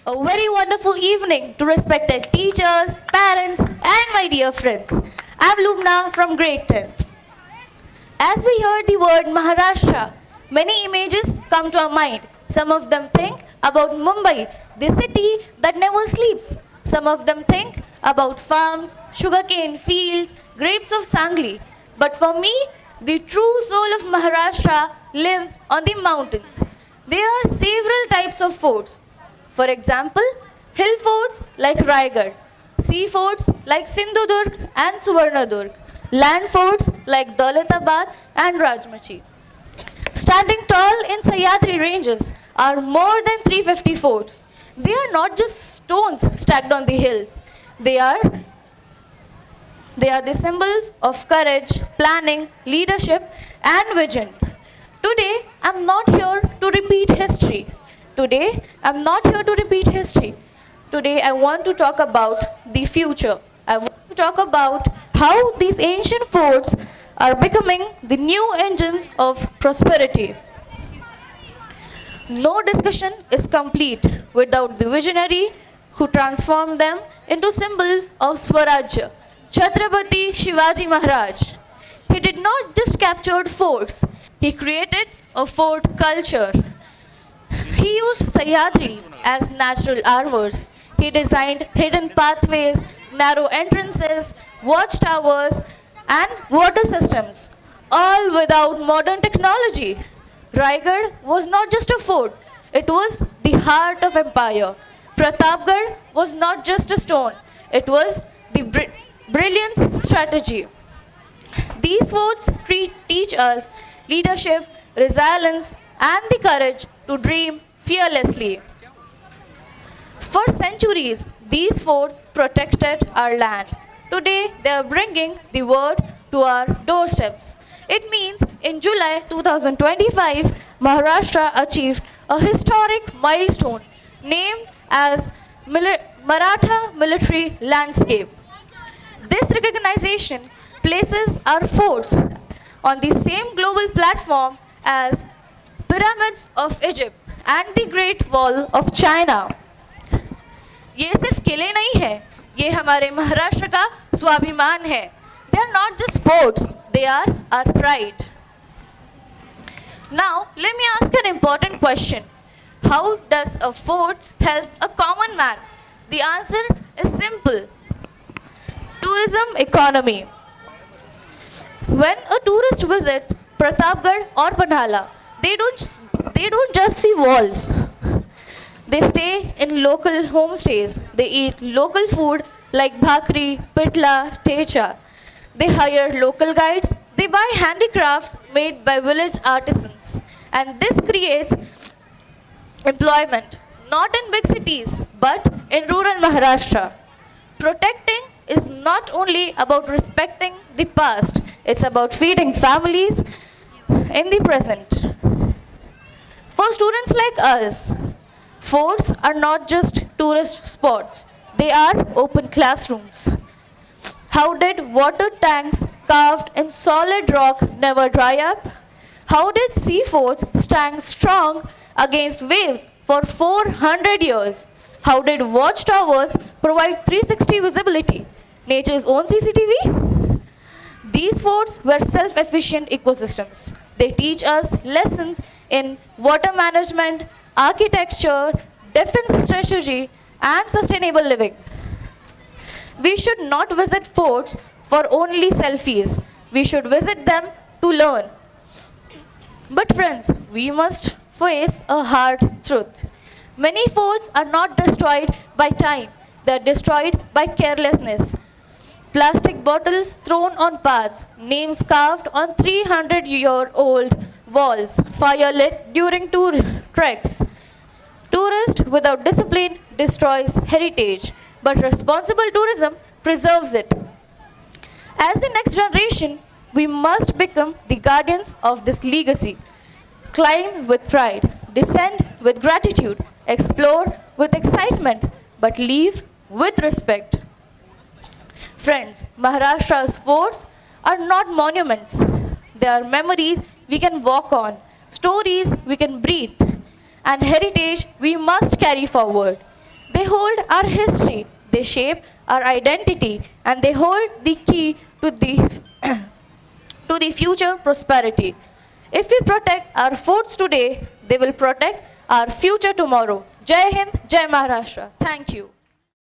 A very wonderful evening to respected teachers, parents, and my dear friends. I'm Lubna from grade 10. As we hear the word Maharashtra, many images come to our mind. Some of them think about Mumbai, the city that never sleeps. Some of them think about farms, sugarcane fields, grapes of Sangli. But for me, the true soul of Maharashtra lives on the mountains. There are several types of forts. For example, hill forts like Raigad, sea forts like Sindhudurg and Suvarnadurg, land forts like Daulatabad and Rajmachi. Standing tall in Sahyadri ranges are more than 350 forts. They are not just stones stacked on the hills. They are the symbols of courage, planning, leadership, and vision. Today, I'm not here to repeat history. Today, I want to talk about the future. I want to talk about how these ancient forts are becoming the new engines of prosperity. No discussion is complete without the visionary who transformed them into symbols of Swarajya, Chhatrapati Shivaji Maharaj. He did not just capture forts, he created a fort culture. He used Sahyadris as natural armors. He designed hidden pathways, narrow entrances, watchtowers, and water systems, all without modern technology. Raigad was not just a fort, it was the heart of empire. Pratapgarh was not just a stone, it was the brilliance strategy. These forts teach us leadership, resilience, and the courage to dream fearlessly. For centuries, these forts protected our land. Today, they are bringing the word to our doorsteps. It means in July 2025, Maharashtra achieved a historic milestone named as Maratha Military Landscape. This recognition places our forts on the same global platform as pyramids of Egypt and the Great Wall of China. ये सिर्फ किले नहीं हैं, ये हमारे महाराष्ट्र का स्वाभिमान है. They are not just forts, they are our pride. Now, let me ask an important question. How does a fort help a common man? The answer is simple. Tourism economy. When a tourist visits Pratapgarh or Panhala, they don't just see walls. They stay in local homestays. They eat local food like bhakri, pitla, techa. They hire local guides. They buy handicrafts made by village artisans. And this creates employment, not in big cities, but in rural Maharashtra. Protecting is not only about respecting the past, it's about feeding families in the present. For students like us, forts are not just tourist spots, they are open classrooms. How did water tanks carved in solid rock never dry up? How did sea forts stand strong against waves for 400 years? How did watchtowers provide 360 visibility? Nature's own CCTV? These forts were self-efficient ecosystems. They teach us lessons in water management, architecture, defense strategy, and sustainable living. We should not visit forts for only selfies. We should visit them to learn. But friends, we must face a hard truth. Many forts are not destroyed by time, they are destroyed by carelessness. Plastic bottles thrown on paths, names carved on 300-year-old walls, fire lit during tour treks. Tourist without discipline destroys heritage, but responsible tourism preserves it. As the next generation, we must become the guardians of this legacy. Climb with pride, descend with gratitude, explore with excitement, but leave with respect. Friends, Maharashtra's forts are not monuments. They are memories we can walk on, stories we can breathe, and heritage we must carry forward. hold our history, they shape our identity, and they hold the key to to the future prosperity. If we protect our forts today, they will protect our future tomorrow. Jai Hind, Jai Maharashtra. Thank you.